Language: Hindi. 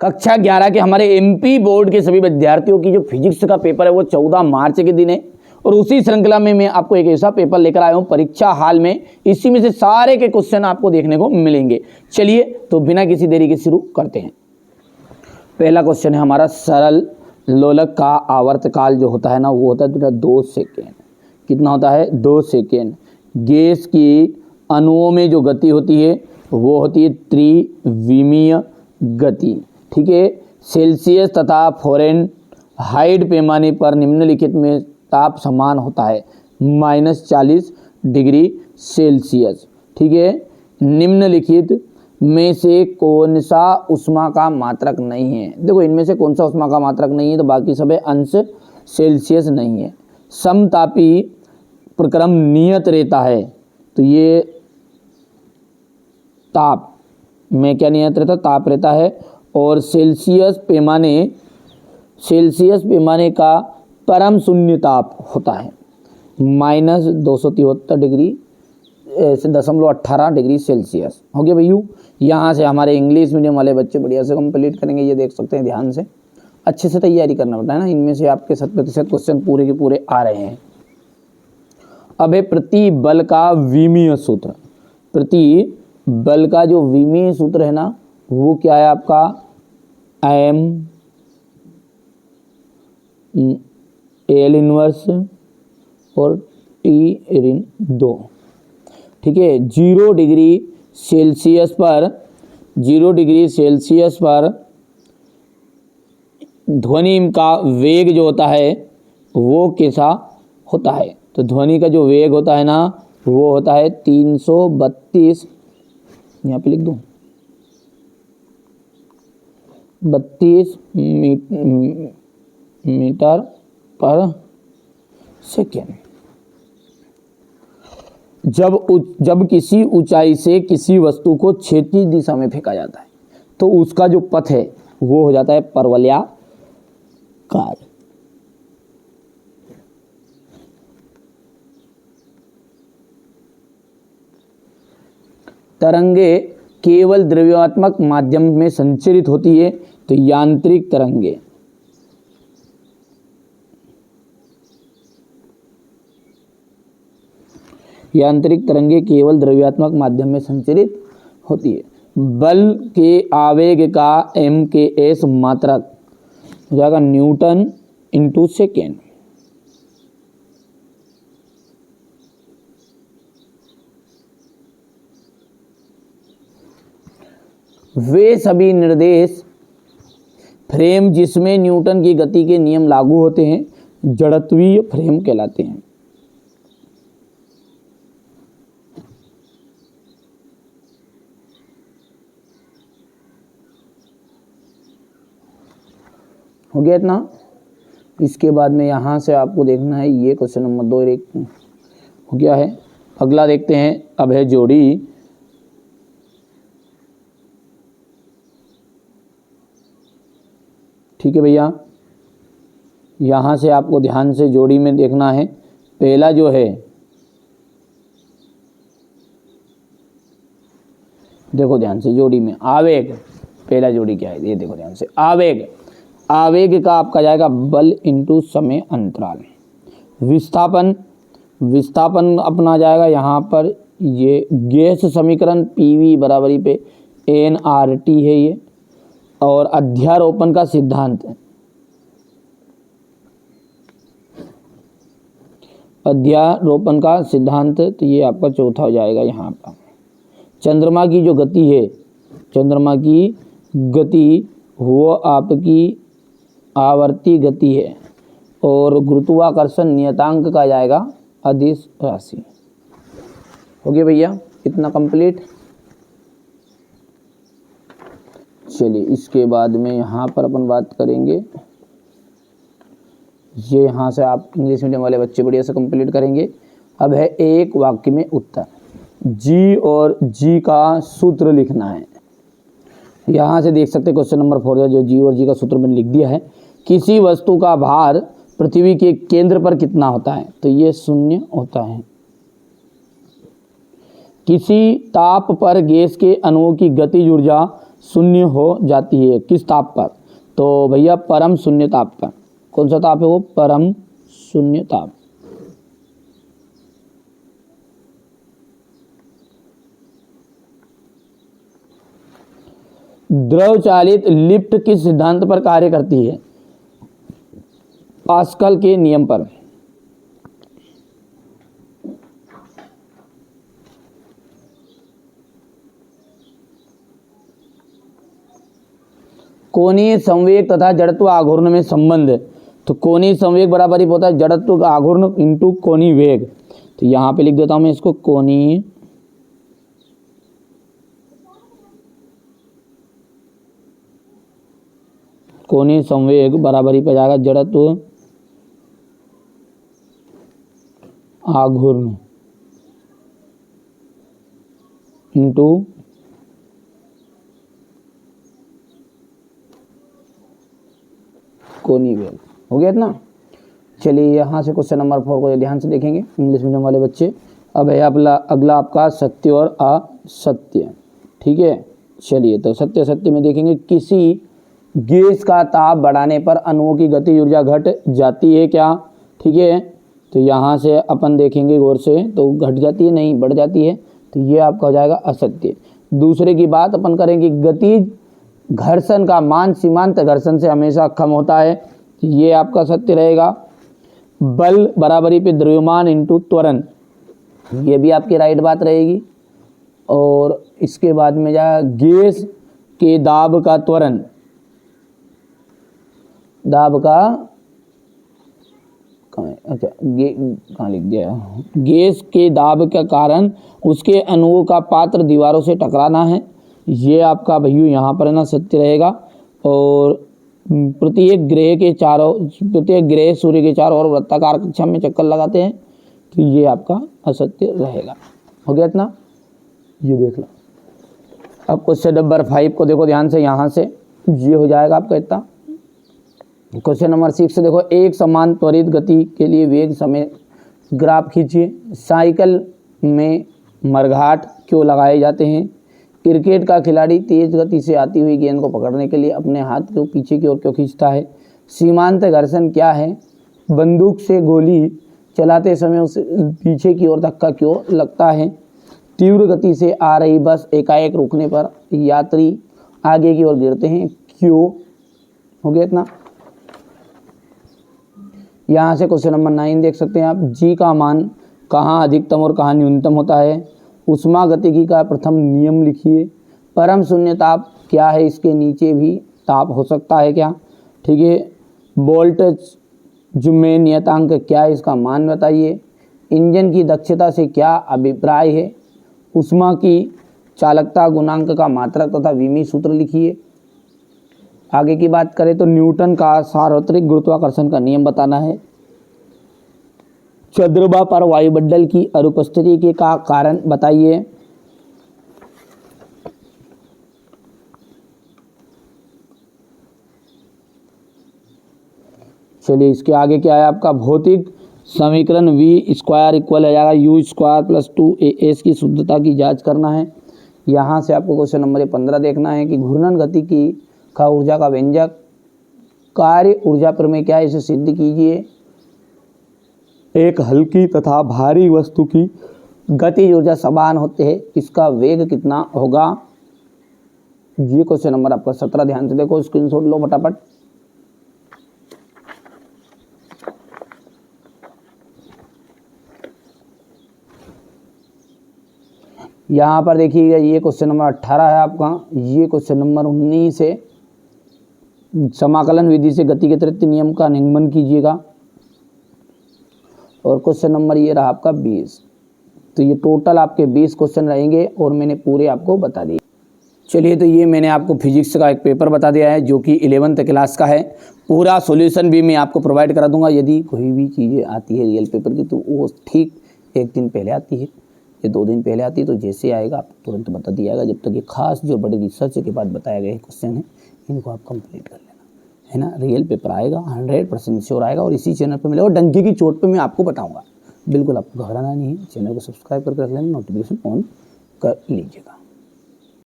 कक्षा 11 के हमारे एमपी बोर्ड के सभी विद्यार्थियों की जो फिजिक्स का पेपर है वो 14 मार्च के दिन है और उसी श्रृंखला में मैं आपको एक ऐसा पेपर लेकर आया हूं परीक्षा हाल में। इसी में से सारे के क्वेश्चन आपको देखने को मिलेंगे। चलिए तो बिना किसी देरी के शुरू करते हैं। पहला क्वेश्चन है हमारा, सरल लोलक का आवर्तकाल जो होता है ना वो होता है 2 सेकेंड। कितना होता है? 2 सेकेंड। गैस की अणुओं में जो गति होती है वो होती है त्रिविमीय गति। ठीक है। सेल्सियस तथा फ़ारेनहाइट पैमाने पर निम्नलिखित में ताप समान होता है -40 डिग्री सेल्सियस। ठीक है। निम्नलिखित में से कौन सा ऊष्मा का मात्रक नहीं है? देखो इनमें से कौन सा ऊष्मा का मात्रक नहीं है तो बाकी सब है। अंश सेल्सियस नहीं है। समतापी प्रक्रम नियत रहता है तो ये ताप में क्या नियत रहता? ताप रहता है। और सेल्सियस पैमाने का परम शून्य ताप होता है -273 डिग्री 0.18 डिग्री सेल्सियस। हो गया भैया। यहाँ से हमारे इंग्लिश मीडियम वाले बच्चे बढ़िया से कंप्लीट करेंगे। ये देख सकते हैं, ध्यान से अच्छे से तैयारी करना पड़ता है ना। इनमें से आपके 100% क्वेश्चन पूरे के पूरे आ रहे हैं। अब है प्रति बल का विमीय सूत्र। प्रति बल का जो विमीय सूत्र है ना वो क्या है आपका? M L इनवर्स और T ऋण 2। ठीक है। 0 डिग्री सेल्सियस पर ध्वनि का वेग जो होता है वो कैसा होता है? तो ध्वनि का जो वेग होता है ना वो होता है 332, यहाँ पे लिख दूँ 32 मीटर पर सेकेंड। जब किसी ऊंचाई से किसी वस्तु को क्षैतिज दिशा में फेंका जाता है तो उसका जो पथ है वो हो जाता है परवलयाकार। तरंगे केवल द्रव्यात्मक माध्यम में संचरित होती है तो यांत्रिक तरंगे केवल द्रव्यात्मक माध्यम में संचरित होती है। बल के आवेग का MKS मात्रक हो जाएगा न्यूटन × सेकेंड। वे सभी निर्देश फ्रेम जिसमें न्यूटन की गति के नियम लागू होते हैं जड़त्वीय फ्रेम कहलाते हैं। हो गया इतना। इसके बाद में यहाँ से आपको देखना है ये क्वेश्चन नंबर 2 हो गया है। अगला देखते हैं। अब है जोड़ी। ठीक है भैया। यहाँ से आपको ध्यान से जोड़ी में देखना है। पहला जो है देखो ध्यान से जोड़ी में आवेग। पहला जोड़ी क्या है ये देखो ध्यान से। आवेग का आपका जाएगा बल × समय अंतराल। विस्थापन अपना जाएगा यहाँ पर ये गैस समीकरण PV बराबरी पे nRT है ये। और अध्यारोपण का सिद्धांत है। अध्यारोपण का सिद्धांत तो ये आपका चौथा हो जाएगा यहाँ पर। चंद्रमा की जो गति है, चंद्रमा की गति वो आपकी आवर्ती गति है और गुरुत्वाकर्षण नियतांक का जाएगा अदिश राशि। हो गया भैया इतना कंप्लीट। चलिए इसके बाद में यहाँ पर अपन बात करेंगे। ये यहाँ से आप इंग्लिश मीडियम वाले बच्चे बढ़िया से कंप्लीट करेंगे। अब है एक वाक्य में उत्तर। G और G का सूत्र लिखना है। यहाँ से देख सकते हैं क्वेश्चन नंबर 4 जो G और G का सूत्र मैंने लिख दिया है। किसी वस्तु का भार पृथ्वी के केंद्र पर कितना होता है? तो ये 0 होता है। किसी ताप पर गैस के अणुओं की गतिज ऊर्जा शून्य हो जाती है। किस ताप पर? तो भैया परम शून्य ताप पर। कौन सा ताप है वो? परम शून्य ताप। द्रव चालित लिफ्ट किस सिद्धांत पर कार्य करती है? पास्कल के नियम पर। कोणीय संवेग तथा जड़त्व आघूर्ण में संबंध। तो कोणीय संवेग बराबर ही होता है जड़त्व आघूर्ण इंटू कोणीय वेग। तो यहाँ पे लिख देता हूँ मैं इसको, कोणीय संवेग बराबर ही पे जाएगा जड़त्व आघूर्ण इंटू कोणीय वेग। हो गया इतना? चलिए यहाँ से क्वेश्चन नंबर 4 को ध्यान से देखेंगे इंग्लिश मीडियम वाले बच्चे। अब है अगला आपका सत्य और असत्य। ठीक है, चलिए तो सत्य सत्य में देखेंगे, किसी गैस का ताप बढ़ाने पर अणुओं की गति ऊर्जा घट जाती है क्या? ठीक है, तो यहाँ से अपन देखेंगे गौर से, तो घट जाती है नहीं, बढ़ जाती है। तो ये आपका हो जाएगा असत्य। दूसरे की बात अपन करेंगे, गतिज घर्षण का मान सीमांत घर्षण से हमेशा कम होता है। तो ये आपका सत्य रहेगा। बल बराबरी पे द्रव्यमान इंटू त्वरण, ये भी आपकी राइट बात रहेगी। और इसके बाद में जाएगा गैस के दाब का त्वरण, दाब का अच्छा कहाँ लिख दिया? गैस के दाब का कारण उसके अणुओं का पात्र दीवारों से टकराना है। ये आपका भैया यहाँ पर है ना सत्य रहेगा। और प्रत्येक ग्रह सूर्य के चारों ओर वृत्ताकार कक्षा में चक्कर लगाते हैं। तो ये आपका असत्य रहेगा। हो गया इतना? ये देख लो। अब क्वेश्चन नंबर 5 को देखो ध्यान से, यहाँ से ये हो जाएगा आपका इतना। क्वेश्चन नंबर 6 देखो, एक समान त्वरित गति के लिए वेग समय ग्राफ खींचिए। साइकिल में मरघाट क्यों लगाए जाते हैं? क्रिकेट का खिलाड़ी तेज गति से आती हुई गेंद को पकड़ने के लिए अपने हाथ को पीछे की ओर क्यों खींचता है? सीमांत घर्षण क्या है? बंदूक से गोली चलाते समय उसे पीछे की ओर धक्का क्यों लगता है? तीव्र गति से आ रही बस एकाएक रुकने पर यात्री आगे की ओर गिरते हैं क्यों? हो गया इतना? यहाँ से क्वेश्चन नंबर 9 देख सकते हैं आप, जी का मान कहाँ अधिकतम और कहाँ न्यूनतम होता है? उष्मागतिकी का प्रथम नियम लिखिए। परम शून्य ताप क्या है? इसके नीचे भी ताप हो सकता है क्या? ठीक है, वोल्टेज में नियतांक क्या है? इसका मान बताइए। इंजन की दक्षता से क्या अभिप्राय है? उष्मा की चालकता गुणांक का मात्रक तथा विमी सूत्र लिखिए। आगे की बात करें तो न्यूटन का सार्वत्रिक गुरुत्वाकर्षण का नियम बताना है। चंद्रमा पर वायुमंडल की अनुपस्थिति के का कारण बताइए। चलिए इसके आगे क्या है आपका? भौतिक समीकरण v स्क्वायर इक्वल हो जाएगा u स्क्वायर प्लस 2as की शुद्धता की जांच करना है। यहाँ से आपको क्वेश्चन नंबर 15 देखना है कि घूर्णन गति की का ऊर्जा का व्यंजक कार्य ऊर्जा प्रमेय क्या है? इसे सिद्ध कीजिए। एक हल्की तथा भारी वस्तु की गति ऊर्जा समान होते हैं, इसका वेग कितना होगा? ये क्वेश्चन नंबर आपका 17 ध्यान से देखो, स्क्रीनशॉट लो फटाफट। यहाँ पर देखिएगा, ये क्वेश्चन नंबर 18 है आपका। ये क्वेश्चन नंबर 19 है। समाकलन विधि से गति के तृतीय नियम का निगमन कीजिएगा। और क्वेश्चन नंबर ये रहा आपका 20। तो ये टोटल आपके 20 क्वेश्चन रहेंगे और मैंने पूरे आपको बता दिए। चलिए तो ये मैंने आपको फिजिक्स का एक पेपर बता दिया है जो कि 11th क्लास का है। पूरा सॉल्यूशन भी मैं आपको प्रोवाइड करा दूंगा। यदि कोई भी चीज़ें आती है रियल पेपर की तो वो ठीक 1 दिन पहले आती है या 2 दिन पहले आती है, तो जैसे आएगा आप तुरंत बता दिया जाएगा। जब तक ये खास जो बड़े रिसर्च के बाद बताए गए क्वेश्चन हैं इनको आप कंप्लीट कर लेना, है ना। रियल पेपर आएगा, 100% श्योर आएगा और इसी चैनल पे मिलेगा। डंकी की चोट पे मैं आपको बताऊंगा। बिल्कुल आपको घबराना नहीं है। चैनल को सब्सक्राइब करके रख लेना, नोटिफिकेशन ऑन कर लीजिएगा।